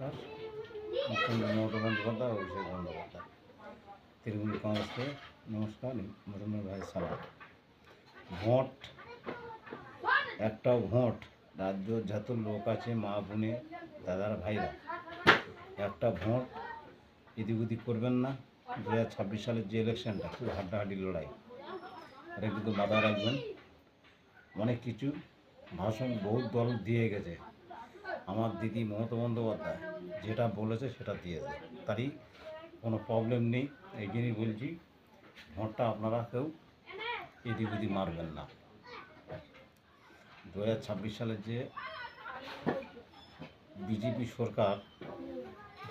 নমস্কার। মুখ্যমন্ত্রী মমতা বন্দ্যোপাধ্যায়, অভিষেক বন্দ্যোপাধ্যায়, তৃণমূল কংগ্রেসকে নমস্কার। মুসলমান ভাই সালাম। ভোট, একটাও ভোট, রাজ্য যত লোক আছে, মা বোনে দাদার ভাইরা, একটা ভোট এদিক ওদিক করবেন না। 2026 সালের যে ইলেকশনটা খুব হাড্ডাহাড্ডি লড়াই, এটা কিন্তু মাথায় রাখবেন। অনেক কিছু ভাষণ বহু দল দিয়ে গেছে, আমার দিদি মমতা বন্দ্যোপাধ্যায় যেটা বলেছে সেটা দিয়েছে, তারই কোনো প্রবলেম নেই। এই জন্যই বলছি, ভোটটা আপনারা কেউ এদিক ওদিক মারবেন না। 2026 সালের যে বিজেপি সরকার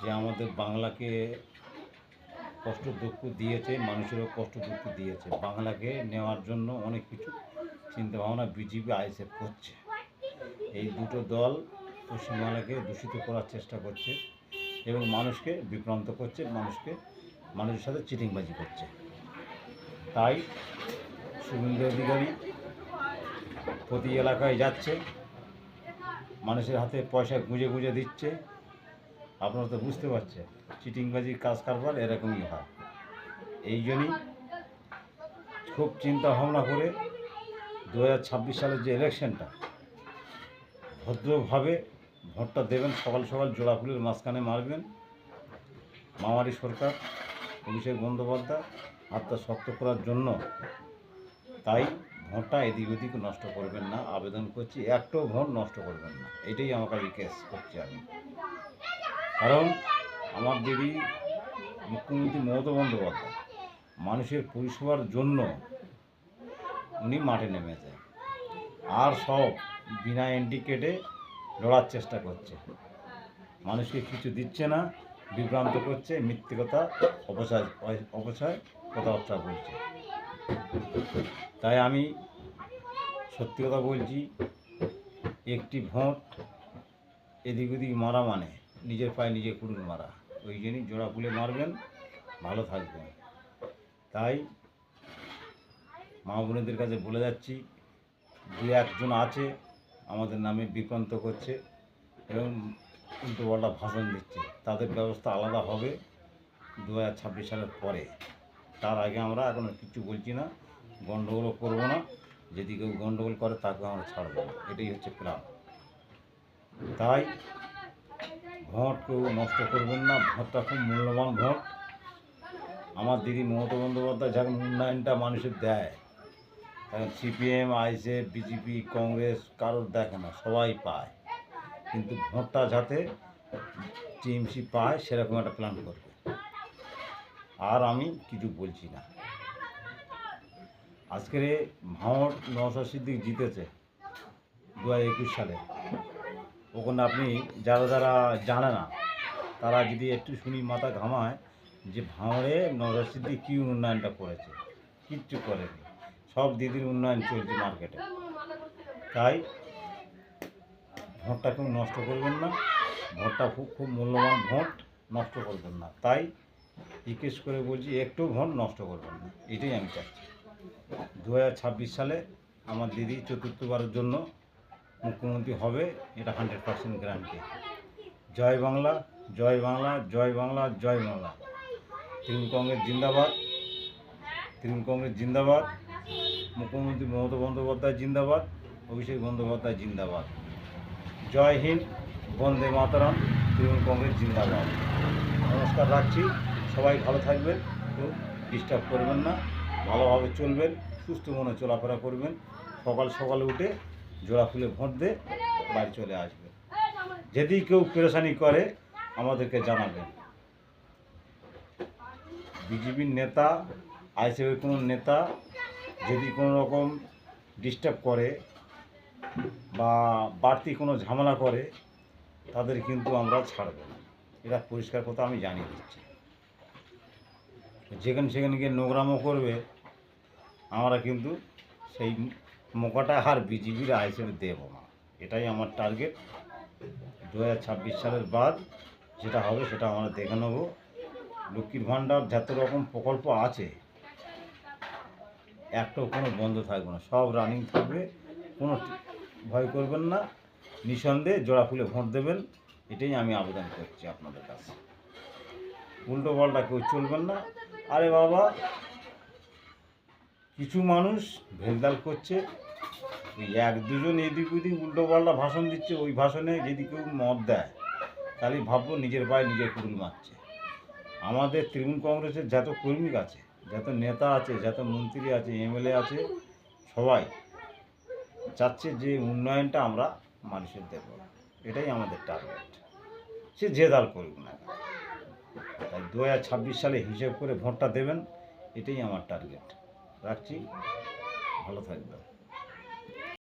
যে আমাদের বাংলাকে কষ্ট দুঃখ দিয়েছে, মানুষেরও কষ্ট দুঃখ দিয়েছে, বাংলাকে নেওয়ার জন্য অনেক কিছু চিন্তাভাবনা বিজেপি আইএসএফ করছে। এই দুটো দল পশ্চিমবাংলাকে দূষিত করার চেষ্টা করছে এবং মানুষকে বিভ্রান্ত করছে, মানুষের সাথে চিটিংবাজি করছে। তাই শুভেন্দু অধিকারী প্রতি এলাকায় যাচ্ছে, মানুষের হাতে পয়সা গুঁজে গুঁজে দিচ্ছে। আপনারা তো বুঝতে পারছেন, চিটিংবাজির কাজ কারবার এরকমই হয়। এই জন্যই খুব চিন্তা ভাবনা করে 2026 সালের যে ইলেকশনটা ভদ্রভাবে ভোটটা দেবেন। সকাল সকাল জোড়া ফুলের মাঝখানে মারবেন। মামারি সরকার, অভিষেক বন্দ্যোপাধ্যায় হাতটা শক্ত করার জন্য। তাই ভোটটা এদিক ওদিক নষ্ট করবেন না, আবেদন করছি। একটাও ভোট নষ্ট করবেন না, এটাই আমাকে রিকোয়েস্ট করছি আমি। কারণ আমার দিদি মুখ্যমন্ত্রী মমতা বন্দ্যোপাধ্যায় মানুষের পরিষেবার জন্য উনি মাঠে নেমেছে, আর সব বিনা ইন্ডিকেটে লড়ার চেষ্টা করছে। মানুষকে কিছু দিচ্ছে না, বিভ্রান্ত করছে, মিথ্যে কথা, অপচয় কথাবার্তা বলছে। তাই আমি সত্যি কথা বলছি, একটি ভোট এদিক ওদিক মারা মানে নিজের পায়ে নিজে কুড়ুল মারা। ওই জন্যই জোড়া ফুলে মারবেন, ভালো থাকবেন। তাই মা বোনেদের কাছে বলে যাচ্ছি, দু একজন আছে আমাদের নামে বিভ্রান্ত করছে এবং উল্টোপাল্টা ভাষণ দিচ্ছে, তাদের ব্যবস্থা আলাদা হবে 2026 সালের পরে। তার আগে আমরা এখন কিছু বলছি না, গণ্ডগোলও করবো না। যদি কেউ গণ্ডগোল করে তাকে আমরা ছাড়বো না, এটাই হচ্ছে প্ল্যান। তাই ভোট কেউ নষ্ট করবেন না, ভোটটা খুব মূল্যবান ভোট। আমার দিদি মমতা বন্দ্যোপাধ্যায় যখন উন্নয়নটা মানুষের দেয়, এখন সিপিএম, আইএসএফ, বিজেপি, কংগ্রেস কারোর দেখে না, সবাই পায়। কিন্তু ভোটটা যাতে টিএমসি পায় সেরকম একটা প্ল্যান করবে। আর আমি কিছু বলছি না। আজকের ভাঁড় নওশাদ সিদ্দিক জিতেছে 2021 সালে। ওখানে আপনি যারা যারা জানে না, তারা যদি একটু শুনি মাথা ঘামায় যে ভাঁড়ে নওশাদ সিদ্দিক কী উন্নয়নটা করেছে। কিচ্ছু করেনি, সব দিদির উন্নয়ন চলছে মার্কেটে। তাই ভোটটা কেউ নষ্ট করবেন না, ভোটটা খুব মূল্যবান ভোট, নষ্ট করবেন না। তাই রিকোয়েস্ট করে বলছি, একটু ভোট নষ্ট করবেন না, এটাই আমি চাচ্ছি। 2026 সালে আমার দিদি চতুর্থবারের জন্য মুখ্যমন্ত্রী হবে, এটা 100% গ্যারান্টি। জয় বাংলা, জয় বাংলা, জয় বাংলা, জয় বাংলা। তৃণমূল কংগ্রেস জিন্দাবাদ, তৃণমূল কংগ্রেস জিন্দাবাদ, মুখ্যমন্ত্রী মমতা বন্দ্যোপাধ্যায় জিন্দাবাদ, অভিষেক বন্দ্যোপাধ্যায় জিন্দাবাদ। জয় হিন্দ, বন্দে মাতরম, তৃণমূল কংগ্রেস জিন্দাবাদ। নমস্কার রাখছি, সবাই ভালো থাকবেন, কেউ ডিস্টার্ব করবেন না, ভালোভাবে চলবেন, সুস্থ মনে চলাফেরা করবেন। সকাল সকালে উঠে জোড়া ফুলে ভোট দিয়ে বাড়ি চলে আসবেন। যদি কেউ পেরেশানি করে আমাদেরকে জানাবেন। বিজেপির নেতা, আইএসএফের কোনো নেতা যদি কোনো রকম ডিস্টার্ব করে বা বাড়তি কোনো ঝামেলা করে, তাদের কিন্তু আমরা ছাড়ব না, এটা পরিষ্কার কথা আমি জানিয়ে দিচ্ছি। যেখানে সেখানে গিয়ে নোংরামো করবে, আমরা কিন্তু সেই মোকাটা আর বিজেপির আইএসএফ দেব না। এটাই আমার টার্গেট। 2026 সালের বাদ যেটা হবে সেটা আমরা দেখে নেব। লক্ষ্মীর ভাণ্ডার যত রকম প্রকল্প আছে, একটাও কোনো বন্ধ থাকবে না, সব রানিং থাকবে। কোনো ভয় করবেন না, নিঃসন্দেহে জোড়া ফুলে ভোট দেবেন এটাই আমি আবেদন করছি আপনাদের কাছে। উল্টো পাল্টা কেউ চলবেন না। আরে বাবা, কিছু মানুষ ভেলদাল করছে, ওই এক দুজন এদিক ওদিক উল্টো পাল্টা ভাষণ দিচ্ছে, ওই ভাষণে যদি কেউ মত দেয় তাহলে ভাববো নিজের পায়ে নিজের কুড়ুল মারছে। আমাদের তৃণমূল কংগ্রেসের যত কর্মী আছে, যত নেতা আছে, যত মন্ত্রী আছে, এমএলএ আছে, সবাই চাচ্ছে যে উন্নয়নটা আমরা মানুষের দেব, এটাই আমাদের টার্গেট। সে যে দল করুক না কেন। তাই 2026 সালে হিসেব করে ভোটটা দেবেন, এটাই আমার টার্গেট। রাখছি, ভালো থাকবেন।